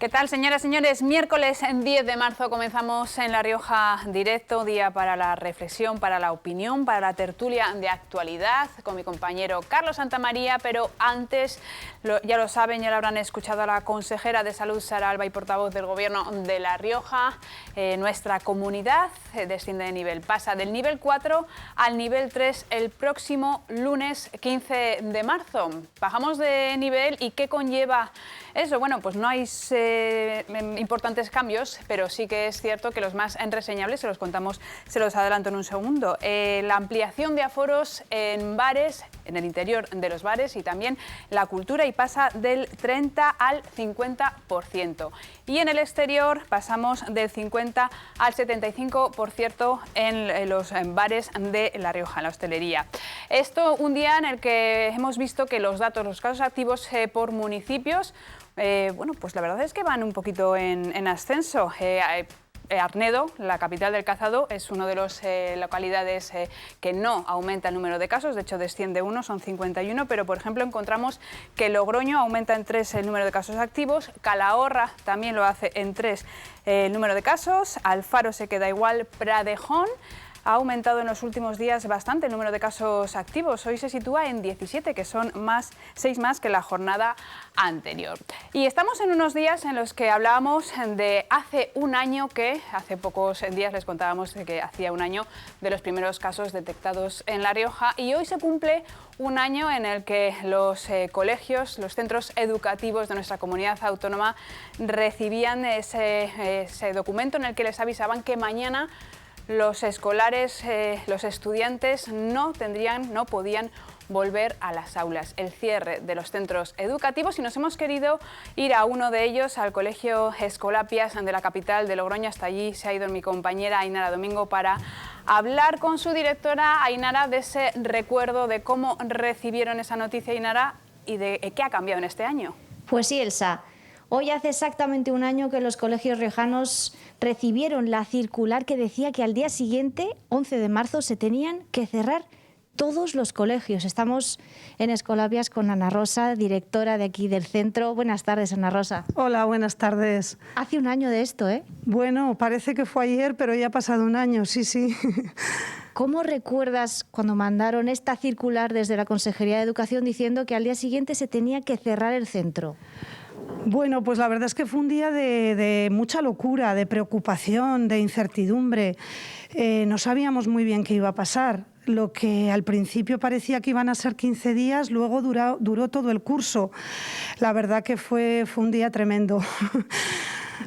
¿Qué tal, señoras y señores? Miércoles 10 de marzo comenzamos en La Rioja Directo, día para la reflexión, para la opinión, para la tertulia de actualidad con mi compañero Carlos Santamaría, pero antes, ya lo saben, ya lo habrán escuchado a la consejera de Salud, Sara Alba, y portavoz del Gobierno de La Rioja. Nuestra comunidad desciende de nivel, pasa del nivel 4 al nivel 3 el próximo lunes 15 de marzo. Bajamos de nivel y ¿qué conlleva eso? Bueno, pues no hay importantes cambios, pero sí que es cierto que los más reseñables se los contamos, se los adelanto en un segundo. La ampliación de aforos en bares, en el interior de los bares, y también la cultura, y pasa del 30 al 50%. Y en el exterior pasamos del 50 al 75% en los bares de La Rioja, en la hostelería. Esto un día en el que hemos visto que los datos, los casos activos por municipios, bueno, pues la verdad es que van un poquito en ascenso. Arnedo, la capital del Cazado, es una de las localidades que no aumenta el número de casos, de hecho desciende uno, son 51, pero por ejemplo encontramos que Logroño aumenta en 3 el número de casos activos, Calahorra también lo hace en 3 el número de casos, Alfaro se queda igual, Pradejón ha aumentado en los últimos días bastante el número de casos activos. Hoy se sitúa en 17, que son 6 más que la jornada anterior. Y estamos en unos días en los que hablábamos de hace un año que, hace pocos días les contábamos de que hacía un año de los primeros casos detectados en La Rioja, y hoy se cumple un año en el que los colegios, los centros educativos de nuestra comunidad autónoma recibían ese documento en el que les avisaban que mañana los escolares, los estudiantes no podían volver a las aulas. El cierre de los centros educativos, y nos hemos querido ir a uno de ellos, al Colegio Escolapias de la capital de Logroño. Hasta allí se ha ido mi compañera Ainara Domingo para hablar con su directora, Ainara, de ese recuerdo, de cómo recibieron esa noticia, Ainara, y de qué ha cambiado en este año. Pues sí, Elsa. Hoy hace exactamente un año que los colegios riojanos recibieron la circular que decía que al día siguiente, 11 de marzo, se tenían que cerrar todos los colegios. Estamos en Escolapias con Ana Rosa, directora de aquí del centro. Buenas tardes, Ana Rosa. Hola, buenas tardes. Hace un año de esto, ¿eh? Bueno, parece que fue ayer, pero ya ha pasado un año, sí. ¿Cómo recuerdas cuando mandaron esta circular desde la Consejería de Educación diciendo que al día siguiente se tenía que cerrar el centro? Bueno, pues la verdad es que fue un día de mucha locura, de preocupación, de incertidumbre. No sabíamos muy bien qué iba a pasar. Lo que al principio parecía que iban a ser 15 días, luego duró todo el curso. La verdad que fue un día tremendo.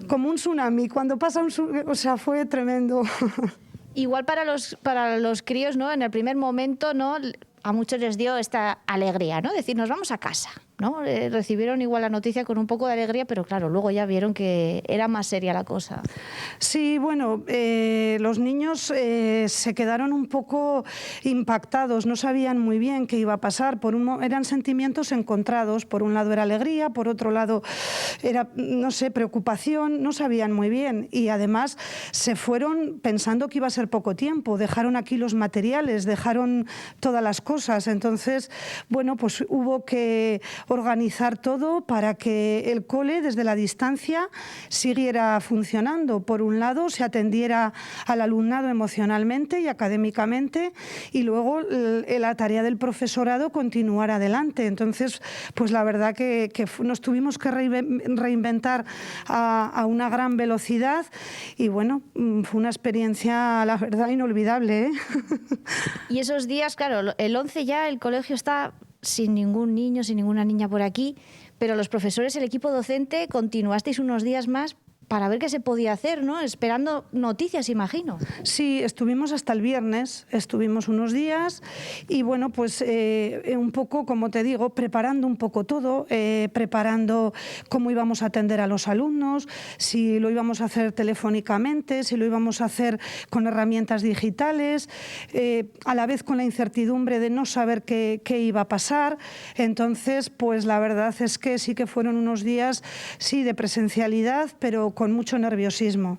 Como un tsunami, cuando pasa un tsunami, o sea, fue tremendo. Igual para los críos, ¿no? En el primer momento, ¿no? A muchos les dio esta alegría, ¿no? Decir, nos vamos a casa, ¿no? Recibieron igual la noticia con un poco de alegría, pero claro, luego ya vieron que era más seria la cosa. Sí, bueno, los niños se quedaron un poco impactados, no sabían muy bien qué iba a pasar. Eran sentimientos encontrados. Por un lado era alegría, por otro lado era, no sé, preocupación, no sabían muy bien. Y además se fueron pensando que iba a ser poco tiempo, dejaron aquí los materiales, dejaron todas las cosas. Entonces, bueno, pues hubo que organizar todo para que el cole desde la distancia siguiera funcionando. Por un lado, se atendiera al alumnado emocionalmente y académicamente, y luego la tarea del profesorado continuar adelante. Entonces, pues la verdad que nos tuvimos que reinventar a una gran velocidad, y bueno, fue una experiencia, la verdad, inolvidable, ¿eh? Y esos días, claro, el 11 ya el colegio está sin ningún niño, sin ninguna niña por aquí, pero los profesores, el equipo docente, continuasteis unos días más para ver qué se podía hacer, ¿no? Esperando noticias, imagino. Sí, estuvimos hasta el viernes, estuvimos unos días y bueno, pues un poco, como te digo, preparando un poco todo, preparando cómo íbamos a atender a los alumnos, si lo íbamos a hacer telefónicamente, si lo íbamos a hacer con herramientas digitales, a la vez con la incertidumbre de no saber qué iba a pasar. Entonces, pues la verdad es que sí que fueron unos días, sí, de presencialidad, pero con mucho nerviosismo.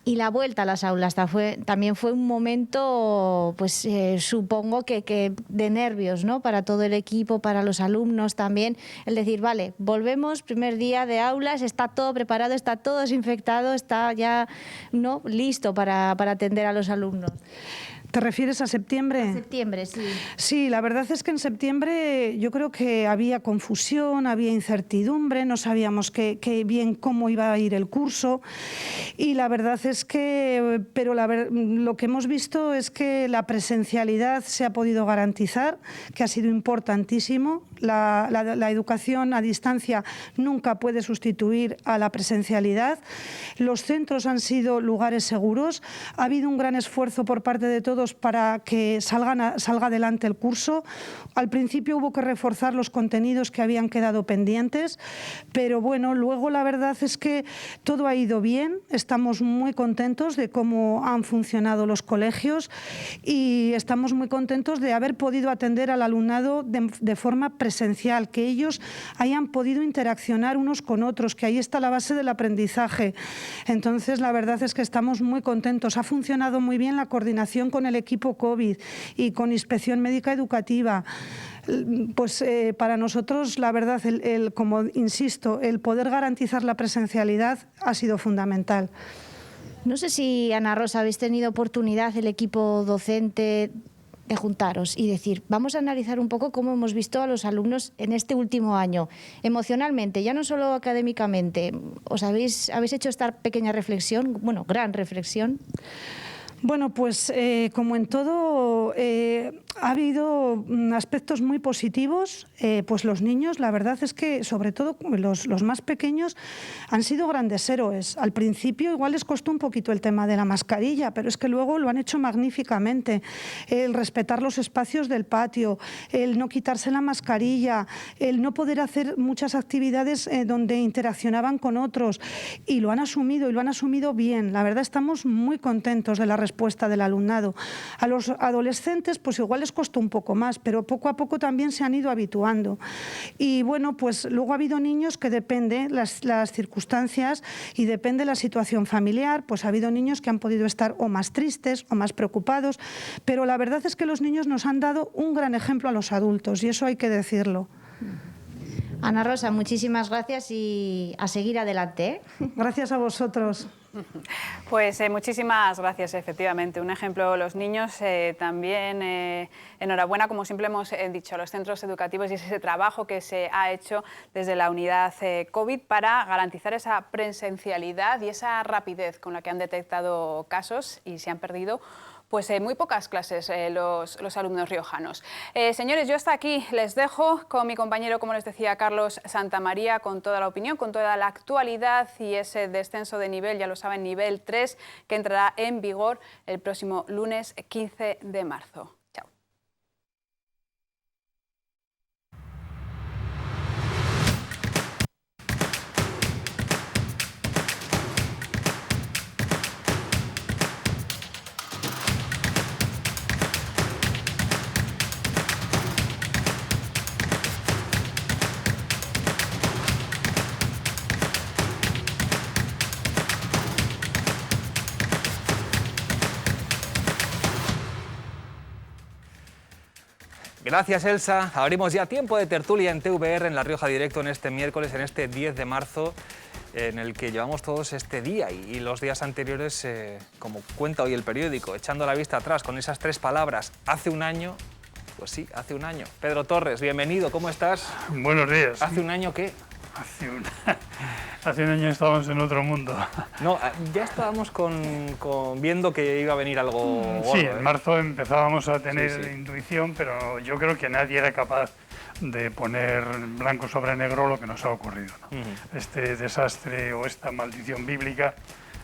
Y la vuelta a las aulas también fue un momento, pues supongo que de nervios, ¿no? Para todo el equipo, para los alumnos también, el decir, vale, volvemos, primer día de aulas, está todo preparado, está todo desinfectado, está ya, ¿no?, listo para atender a los alumnos. ¿Te refieres a septiembre? A septiembre, sí. Sí, la verdad es que en septiembre yo creo que había confusión, había incertidumbre, no sabíamos bien cómo iba a ir el curso y la verdad es que, pero lo que hemos visto es que la presencialidad se ha podido garantizar, que ha sido importantísimo. La educación a distancia nunca puede sustituir a la presencialidad. Los centros han sido lugares seguros, ha habido un gran esfuerzo por parte de todos para que salga adelante el curso. Al principio hubo que reforzar los contenidos que habían quedado pendientes, pero bueno, luego la verdad es que todo ha ido bien, estamos muy contentos de cómo han funcionado los colegios y estamos muy contentos de haber podido atender al alumnado de forma presencial, que ellos hayan podido interaccionar unos con otros, que ahí está la base del aprendizaje. Entonces, la verdad es que estamos muy contentos. Ha funcionado muy bien la coordinación con el equipo COVID y con Inspección Médica Educativa. Pues para nosotros, la verdad, como insisto, el poder garantizar la presencialidad ha sido fundamental. No sé si, Ana Rosa, habéis tenido oportunidad, el equipo docente, de juntaros y decir, vamos a analizar un poco cómo hemos visto a los alumnos en este último año, emocionalmente, ya no solo académicamente. ¿Os habéis hecho esta pequeña reflexión, bueno, gran reflexión? Bueno, pues como en todo, ha habido aspectos muy positivos. Pues los niños, la verdad es que, sobre todo los más pequeños, han sido grandes héroes. Al principio igual les costó un poquito el tema de la mascarilla, pero es que luego lo han hecho magníficamente. El respetar los espacios del patio, el no quitarse la mascarilla, el no poder hacer muchas actividades donde interaccionaban con otros, y lo han asumido, y lo han asumido bien. La verdad, estamos muy contentos de la respuesta del alumnado. A los adolescentes pues igual les costó un poco más, pero poco a poco también se han ido habituando. Y bueno, pues luego ha habido niños que depende las circunstancias y depende la situación familiar, pues ha habido niños que han podido estar o más tristes o más preocupados, pero la verdad es que los niños nos han dado un gran ejemplo a los adultos y eso hay que decirlo. Ana Rosa, muchísimas gracias y a seguir adelante, ¿eh? Gracias a vosotros. Pues muchísimas gracias, efectivamente. Un ejemplo, los niños también, enhorabuena, como siempre hemos dicho, a los centros educativos y ese trabajo que se ha hecho desde la unidad COVID para garantizar esa presencialidad y esa rapidez con la que han detectado casos y se han perdido pues muy pocas clases los alumnos riojanos. Señores, yo hasta aquí les dejo con mi compañero, como les decía, Carlos Santamaría, con toda la opinión, con toda la actualidad y ese descenso de nivel, ya lo saben, nivel 3, que entrará en vigor el próximo lunes 15 de marzo. Gracias, Elsa. Abrimos ya tiempo de tertulia en TVR en La Rioja Directo en este miércoles, en este 10 de marzo, en el que llevamos todos este día y los días anteriores, como cuenta hoy el periódico, echando la vista atrás con esas 3 palabras, hace un año. Pues sí, hace un año. Pedro Torres, bienvenido, ¿cómo estás? Buenos días. ¿Hace un año qué? Hace un año estábamos en otro mundo. No, ya estábamos viendo que iba a venir algo gordo, Sí, en marzo empezábamos a tener Sí. intuición, pero yo creo que nadie era capaz de poner blanco sobre negro lo que nos ha ocurrido, ¿no? Este desastre o esta maldición bíblica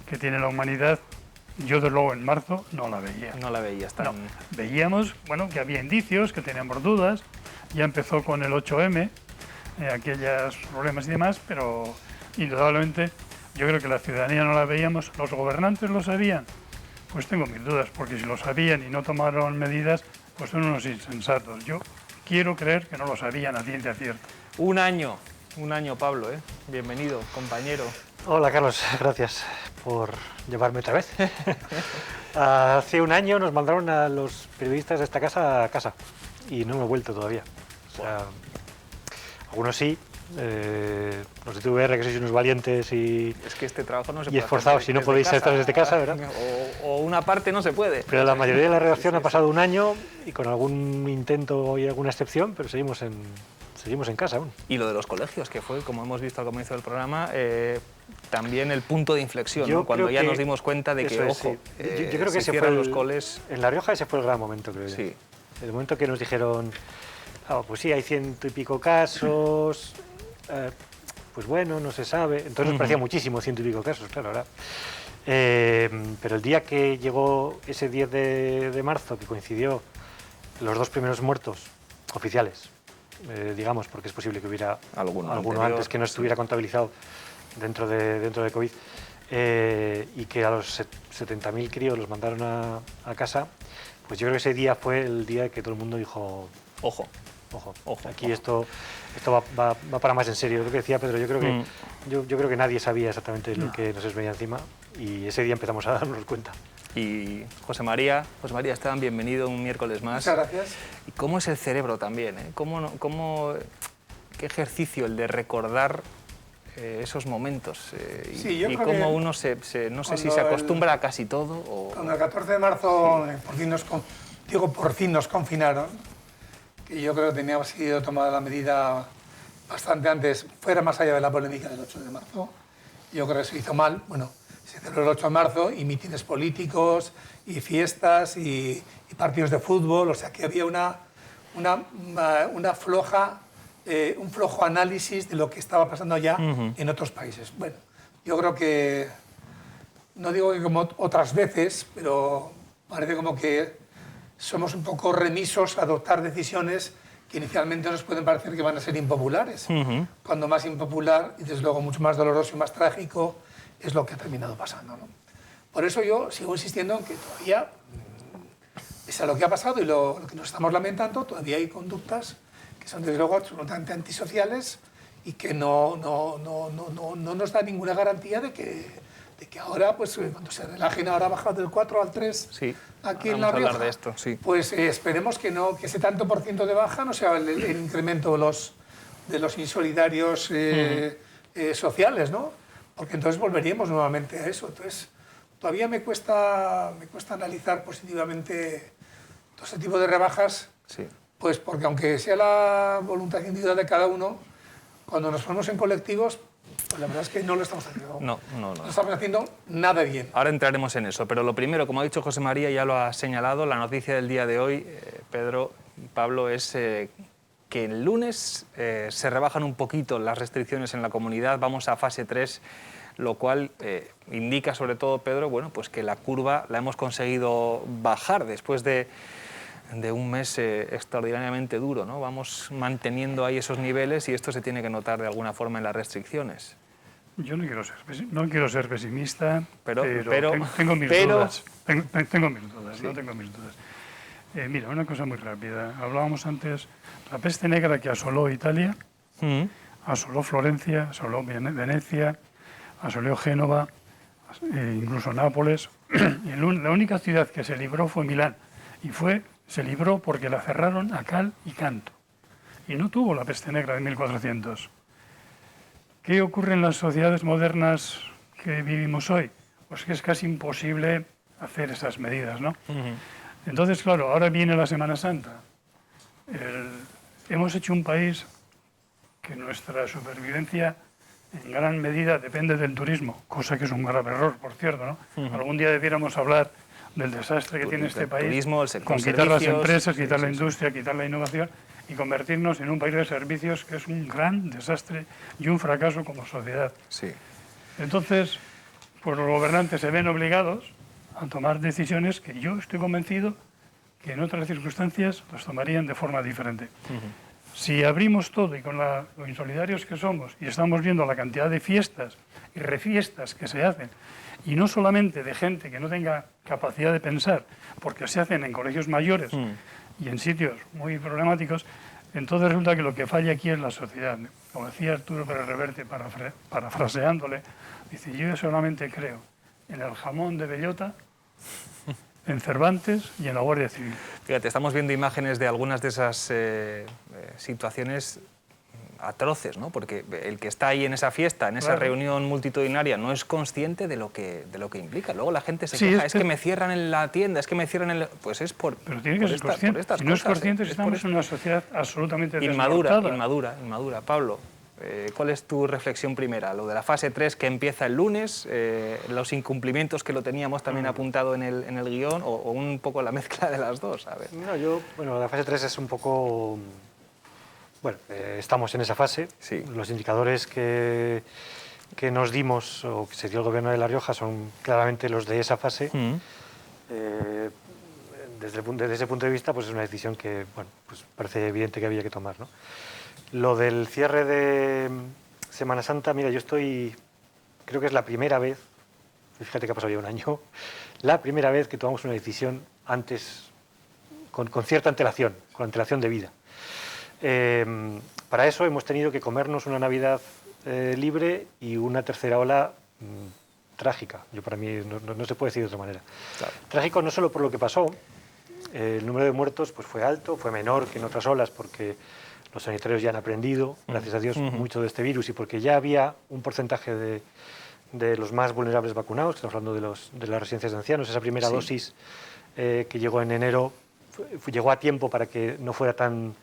que tiene la humanidad, yo desde luego en marzo no la veía. No la veías tan... No, veíamos, bueno, que había indicios, que teníamos dudas, ya empezó con el 8M, aquellos problemas y demás, pero indudablemente yo creo que la ciudadanía no la veíamos. ¿Los gobernantes lo sabían? Pues tengo mis dudas, porque si lo sabían y no tomaron medidas, pues son unos insensatos. Yo quiero creer que no lo sabían a ciencia cierta. Un año, Pablo, ¿eh? Bienvenido, compañero. Hola Carlos, gracias por llevarme otra vez. Hace un año nos mandaron a los periodistas de esta casa a casa y no me he vuelto todavía. O sea, algunos sí, los de TVR que sois unos valientes y, Es que este trabajo no se y puede esforzados, hacer si no desde podéis casa, estar desde casa, ¿verdad? O una parte no se puede. Pero la mayoría de la redacción ha pasado un año y con algún intento y alguna excepción, pero seguimos en casa aún. Y lo de los colegios, que fue, como hemos visto al comienzo del programa, también el punto de inflexión, Yo ¿no? Cuando creo ya que nos dimos cuenta de que, eso es, ojo, sí. Yo creo que se ese fue cierran los coles. En La Rioja ese fue el gran momento, creo yo. Sí. El momento que nos dijeron, pues sí, hay 100 y pico casos, pues bueno, no se sabe. Entonces nos parecía muchísimo 100 y pico casos, claro, ahora. Pero el día que llegó ese 10 de marzo, que coincidió los 2 primeros muertos oficiales, digamos, porque es posible que hubiera Alguno alguno anterior, antes que no estuviera contabilizado dentro de COVID, y que a los 70.000 críos los mandaron a casa, pues yo creo que ese día fue el día que todo el mundo dijo, Ojo. ojo, aquí esto va para más en serio. Lo que decía Pedro, yo creo que yo creo que nadie sabía exactamente lo que nos venía encima y ese día empezamos a darnos cuenta. Y José María Esteban, bienvenido un miércoles más. Muchas gracias. ¿Y cómo es el cerebro también? ¿Qué ejercicio el de recordar esos momentos? Sí, yo y creo cómo que uno no sé si se acostumbra a casi todo o... Cuando el 14 de marzo por fin nos confinaron, que yo creo que teníamos sido tomada la medida bastante antes, fuera más allá de la polémica del 8 de marzo. Yo creo que se hizo mal. Bueno, se celebró el 8 de marzo y mítines políticos y fiestas y partidos de fútbol, o sea que había un flojo análisis de lo que estaba pasando ya en otros países. Bueno, yo creo que, no digo que como otras veces, pero parece como que somos un poco remisos a adoptar decisiones que inicialmente nos pueden parecer que van a ser impopulares. Cuando más impopular y desde luego mucho más doloroso y más trágico es lo que ha terminado pasando, ¿no? Por eso yo sigo insistiendo en que todavía, pese a lo que ha pasado y lo que nos estamos lamentando, todavía hay conductas que son desde luego absolutamente antisociales y que no nos da ninguna garantía de que ahora, pues cuando se relajen, ahora ha bajado del 4 al 3 Sí, aquí en vamos La a Rioja, hablar de esto, sí. pues esperemos que ese tanto por ciento de baja no sea el incremento de los insolidarios sociales, ¿no? Porque entonces volveríamos nuevamente a eso. Entonces, todavía me cuesta analizar positivamente todo ese tipo de rebajas, Sí. pues porque aunque sea la voluntad individual de cada uno, cuando nos ponemos en colectivos, pues la verdad es que no lo estamos haciendo. No. No estamos haciendo nada bien. Ahora entraremos en eso, pero lo primero, como ha dicho José María, ya lo ha señalado, la noticia del día de hoy, Pedro y Pablo, es que el lunes se rebajan un poquito las restricciones en la comunidad, vamos a fase 3, lo cual indica sobre todo, Pedro, bueno, pues que la curva la hemos conseguido bajar después de un mes extraordinariamente duro, ¿no? Vamos manteniendo ahí esos niveles y esto se tiene que notar de alguna forma en las restricciones. Yo no quiero ser pesimista, Pero tengo mis dudas. Tengo mis dudas, Sí. no tengo mis dudas. Mira, una cosa muy rápida. Hablábamos antes, la peste negra que asoló Italia, asoló Florencia, asoló Venecia, asoló Génova, incluso Nápoles. Y la única ciudad que se libró fue Milán. Y se libró porque la cerraron a cal y canto. Y no tuvo la peste negra de 1400. ¿Qué ocurre en las sociedades modernas que vivimos hoy? Pues que es casi imposible hacer esas medidas, ¿no? Entonces, claro, ahora viene la Semana Santa. Hemos hecho un país que nuestra supervivencia en gran medida depende del turismo, cosa que es un grave error, por cierto, ¿no? Algún día debiéramos hablar del desastre que tiene este país, turismo, el sector con quitar las servicios, empresas, quitar la sí. industria, quitar la innovación y convertirnos en un país de servicios que es un gran desastre y un fracaso como sociedad. Sí. Entonces, pues los gobernantes se ven obligados a tomar decisiones que yo estoy convencido que en otras circunstancias las tomarían de forma diferente. Si abrimos todo y con lo insolidarios que somos y estamos viendo la cantidad de fiestas y refiestas que se hacen, y no solamente de gente que no tenga capacidad de pensar, porque se hacen en colegios mayores y en sitios muy problemáticos, entonces resulta que lo que falla aquí es la sociedad. como decía Arturo Pérez Reverte, parafraseándole, dice, yo solamente creo en el jamón de bellota, en Cervantes y en la Guardia Civil. Fíjate, estamos viendo imágenes de algunas de esas situaciones atroces, ¿no? Porque el que está ahí en esa fiesta, en esa Claro. reunión multitudinaria, no es consciente de lo que implica. Luego la gente se Sí, queja, es que me cierran en la tienda, es que me cierran en el... Pues es por... Pero tiene que por ser estas- consciente. por estas Si no es cosas, consciente, es por estamos esto. en una sociedad absolutamente Inmadura, desnortada. inmadura. Pablo, ¿cuál es tu reflexión primera? Lo de la fase 3 que empieza el lunes, los incumplimientos que lo teníamos también apuntado en el guión, o un poco la mezcla de las dos. A ver. No, bueno, la fase 3 es un poco... Bueno, estamos en esa fase. Sí. Los indicadores que nos dimos, o que se dio el Gobierno de La Rioja, son claramente los de esa fase. Desde ese punto de vista, pues es una decisión que, bueno, pues parece evidente que había que tomar, ¿no? Lo del cierre de Semana Santa, mira, creo que es la primera vez, fíjate que ha pasado ya un año, la primera vez que tomamos una decisión antes, con cierta antelación, con antelación de vida. Para eso hemos tenido que comernos una Navidad libre y una tercera ola trágica. Para mí no se puede decir de otra manera. Claro. Trágico no solo por lo que pasó, el número de muertos pues fue alto, fue menor que en otras olas porque los sanitarios ya han aprendido, gracias a Dios, mucho de este virus y porque ya había un porcentaje de los más vulnerables vacunados, estamos hablando de las residencias de ancianos, esa primera dosis que llegó en enero llegó a tiempo para que no fuera tan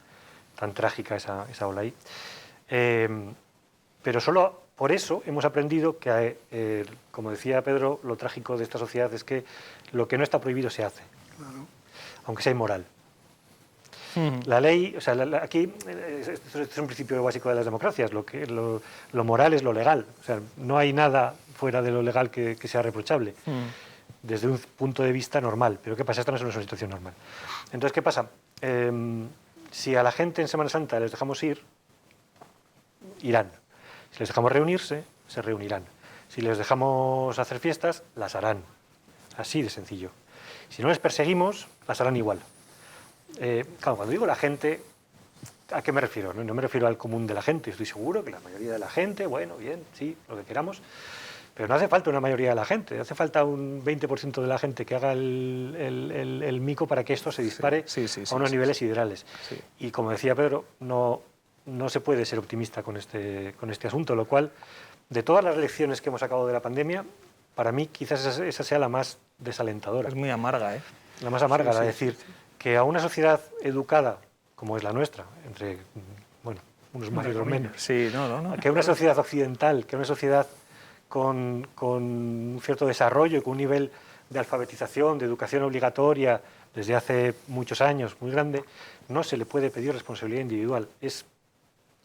trágica esa ola ahí. Pero solo por eso hemos aprendido que, como decía Pedro, lo trágico de esta sociedad es que lo que no está prohibido se hace, aunque sea inmoral. La ley, o sea, aquí esto es un principio básico de las democracias, lo moral es lo legal, o sea, no hay nada fuera de lo legal que sea reprochable, desde un punto de vista normal, pero ¿qué pasa? Esta no es una situación normal. Entonces, ¿qué pasa? Si a la gente en Semana Santa les dejamos ir, irán. Si les dejamos reunirse, se reunirán. Si les dejamos hacer fiestas, las harán. Así de sencillo. Si no les perseguimos, las harán igual. Claro, cuando digo la gente, ¿a qué me refiero? No me refiero al común de la gente. Estoy seguro que la mayoría de la gente, bueno, bien, sí, lo que queramos, pero no hace falta una mayoría de la gente. Hace falta un 20% de la gente que haga el mico para que esto se dispare a unos niveles siderales. Sí. Y como decía Pedro, no se puede ser optimista con este asunto, lo cual, de todas las lecciones que hemos sacado de la pandemia, para mí quizás esa sea la más desalentadora. Es muy amarga, ¿eh? La más amarga, la decir que a una sociedad educada, como es la nuestra, entre unos más y otros menos, Sí, no. que una sociedad occidental, que una sociedad con un cierto desarrollo y con un nivel de alfabetización, de educación obligatoria desde hace muchos años muy grande, no se le puede pedir responsabilidad individual. Es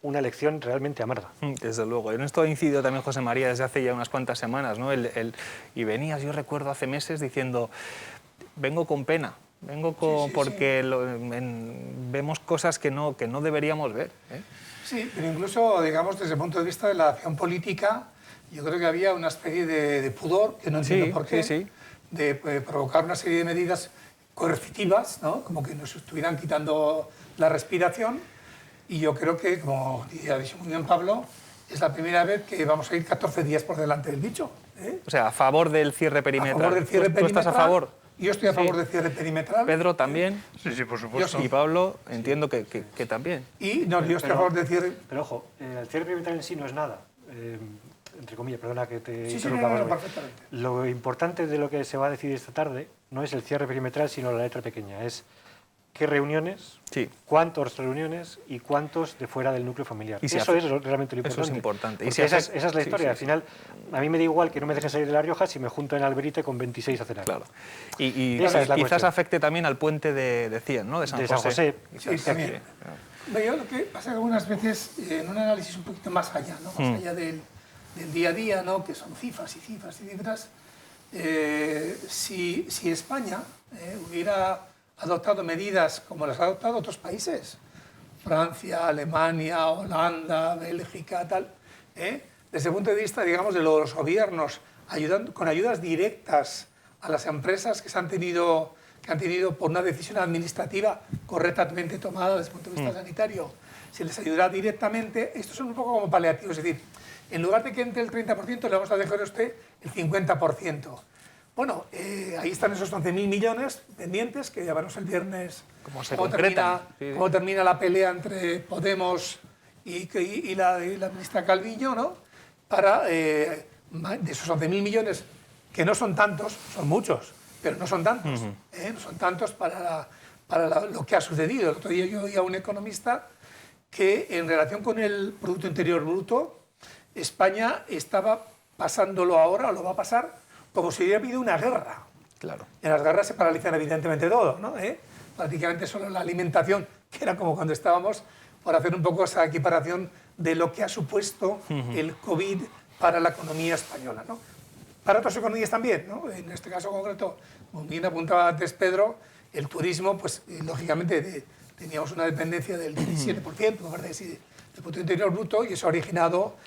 una lección realmente amarga. Desde luego. En esto ha incidido también José María desde hace ya unas cuantas semanas, ¿no? Y venías, yo recuerdo hace meses, diciendo, vengo con pena, porque vemos cosas que no deberíamos ver, ¿eh? Sí, pero incluso, digamos, desde el punto de vista de la acción política, yo creo que había una especie de pudor, que no entiendo por qué, de provocar una serie de medidas coercitivas, ¿no? Como que nos estuvieran quitando la respiración. Y yo creo que, como ha dicho muy bien Pablo, es la primera vez que vamos a ir 14 días por delante del bicho, ¿eh? O sea, a favor del cierre perimetral. A favor del cierre perimetral. ¿Tú estás a favor? Yo estoy a favor del cierre perimetral. Pedro también. Sí, por supuesto. Y Pablo, entiendo que también. Y no, yo estoy a favor del cierre. Pero ojo, el cierre perimetral en sí no es nada. Entre comillas, perdona que te Sí, interrumpa. no, perfectamente. Lo importante de lo que se va a decidir esta tarde no es el cierre perimetral, sino la letra pequeña. Es qué reuniones, cuántas reuniones y cuántos de fuera del núcleo familiar. Y eso es realmente lo importante. Eso es importante. Porque esa es la historia. Al final, a mí me da igual que no me dejen salir de La Rioja si me junto en Alberite con 26 a cenar. Claro. Y Esa es la quizás cuestión. afecte también al puente de Cien, ¿no? De San San José. Sí, también. Yo lo que pasa algunas veces, en un análisis un poquito más allá, ¿no? Más allá del día a día, ¿no? Que son cifras y cifras y cifras, si España hubiera adoptado medidas como las han adoptado otros países, Francia, Alemania, Holanda, Bélgica, tal, desde el punto de vista, digamos, de los gobiernos, con ayudas directas a las empresas que han tenido por una decisión administrativa correctamente tomada desde el punto de vista sanitario, se les ayudará directamente. Estos son un poco como paliativos, es decir, en lugar de que entre el 30%, le vamos a dejar a usted el 50%. Bueno, ahí están esos 11.000 millones pendientes que ya veremos el viernes cómo termina la pelea entre Podemos y la ministra Calviño, ¿no? Para, de esos 11.000 millones, que no son tantos, son muchos, pero no son tantos, no son tantos para lo que ha sucedido. El otro día yo oí a un economista que en relación con el Producto Interior Bruto, España estaba pasándolo ahora, o lo va a pasar, como si hubiera habido una guerra. Claro. En las guerras se paralizan evidentemente todo, ¿no? Prácticamente solo la alimentación, que era como cuando estábamos, por hacer un poco esa equiparación de lo que ha supuesto el COVID para la economía española, ¿no? Para otras economías también, ¿no? En este caso concreto, como bien apuntaba antes Pedro, el turismo, pues lógicamente teníamos una dependencia del 17%, me parece, del Producto Interior Bruto, y eso ha originado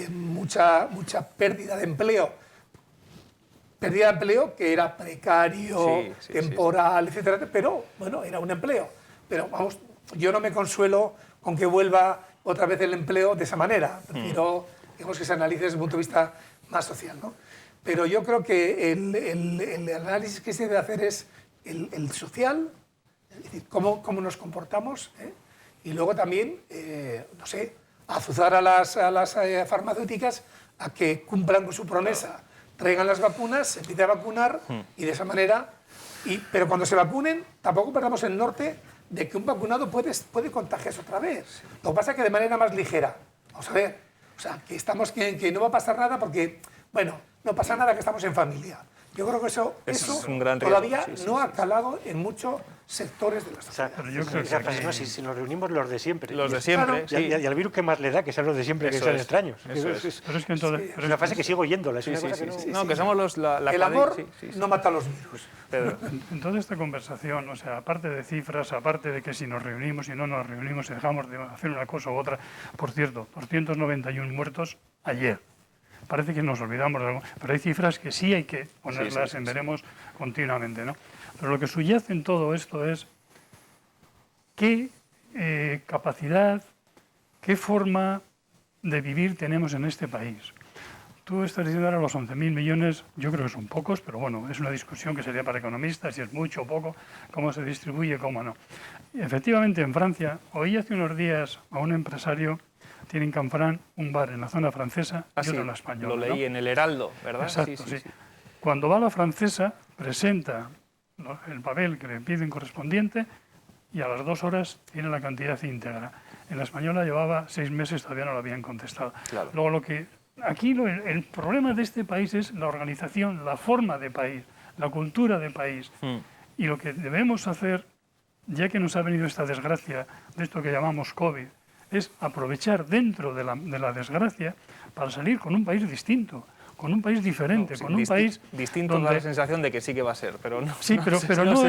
mucha pérdida de empleo. Pérdida de empleo que era precario, temporal, etcétera, pero bueno, era un empleo. Pero vamos, yo no me consuelo con que vuelva otra vez el empleo de esa manera. Prefiero, digamos, que se analice desde un punto de vista más social, ¿no? Pero yo creo que el análisis que se debe hacer es el social, es decir, cómo nos comportamos, y luego también, no sé, azuzar a las farmacéuticas a que cumplan con su promesa. Traigan las vacunas, se empiece a vacunar y de esa manera... pero cuando se vacunen, tampoco perdamos el norte de que un vacunado puede contagiarse otra vez. Lo que pasa es que de manera más ligera. Vamos a ver, o sea, que no va a pasar nada porque, bueno, no pasa nada que estamos en familia. Yo creo que eso es un gran riesgo. Todavía no ha calado en muchos sectores de la sociedad. Pero yo creo que si nos reunimos los de siempre. Los de siempre, claro, y al virus que más le da, que sean los de siempre, que sean extraños. Pero es que entonces... Es una frase que sigo oyéndola. Es una cosa que no, que somos el amor no mata a los virus. Pedro. En toda esta conversación, o sea, aparte de cifras, aparte de que si nos reunimos y no nos reunimos, dejamos de hacer una cosa u otra. Por cierto, 291 muertos ayer. Parece que nos olvidamos de algo, pero hay cifras que sí hay que ponerlas en veremos continuamente, ¿no? Pero lo que subyace en todo esto es qué capacidad, qué forma de vivir tenemos en este país. Tú estás diciendo ahora los 11.000 millones, yo creo que son pocos, pero bueno, es una discusión que sería para economistas, si es mucho o poco, cómo se distribuye, cómo no. Y efectivamente, en Francia, oí hace unos días a un empresario, tiene en Canfranc un bar en la zona francesa y otro en la española. Lo leí, ¿no? En el Heraldo, ¿verdad? Exacto, sí. Cuando va a la francesa, presenta el papel que le piden correspondiente y a las 2 horas tiene la cantidad íntegra. En la española llevaba 6 meses, todavía no lo habían contestado. Claro. Luego, el problema de este país es la organización, la forma de país, la cultura de país. Y lo que debemos hacer, ya que nos ha venido esta desgracia de esto que llamamos COVID, es aprovechar dentro de la desgracia para salir con un país distinto, con un país diferente, con un país distinto. Da la sensación de que sí que va a ser, pero no. Sí, pero no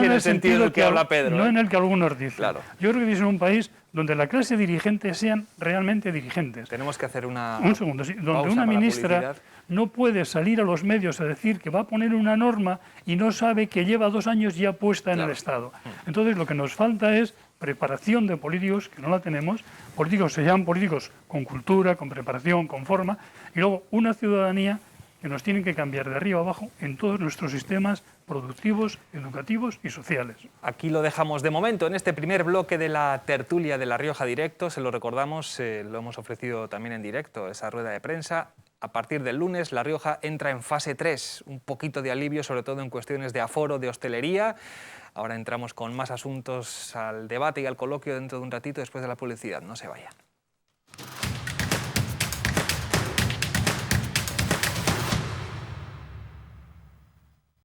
en el sentido que habla Pedro, no en el que algunos dicen. Claro. Yo creo que es un país donde la clase dirigente sean realmente dirigentes. Tenemos que hacer un segundo, sí, donde una ministra no puede salir a los medios a decir que va a poner una norma y no sabe que lleva 2 años ya puesta en el Estado. Entonces, lo que nos falta es preparación de políticos, que no la tenemos, políticos se llaman políticos con cultura, con preparación, con forma, y luego una ciudadanía que nos tiene que cambiar de arriba a abajo en todos nuestros sistemas productivos, educativos y sociales. Aquí lo dejamos de momento en este primer bloque de la tertulia de La Rioja Directo. Se lo recordamos, lo hemos ofrecido también en directo, esa rueda de prensa. A partir del lunes, La Rioja entra en fase 3, un poquito de alivio, sobre todo en cuestiones de aforo, de hostelería. Ahora entramos con más asuntos al debate y al coloquio dentro de un ratito después de la publicidad. No se vayan.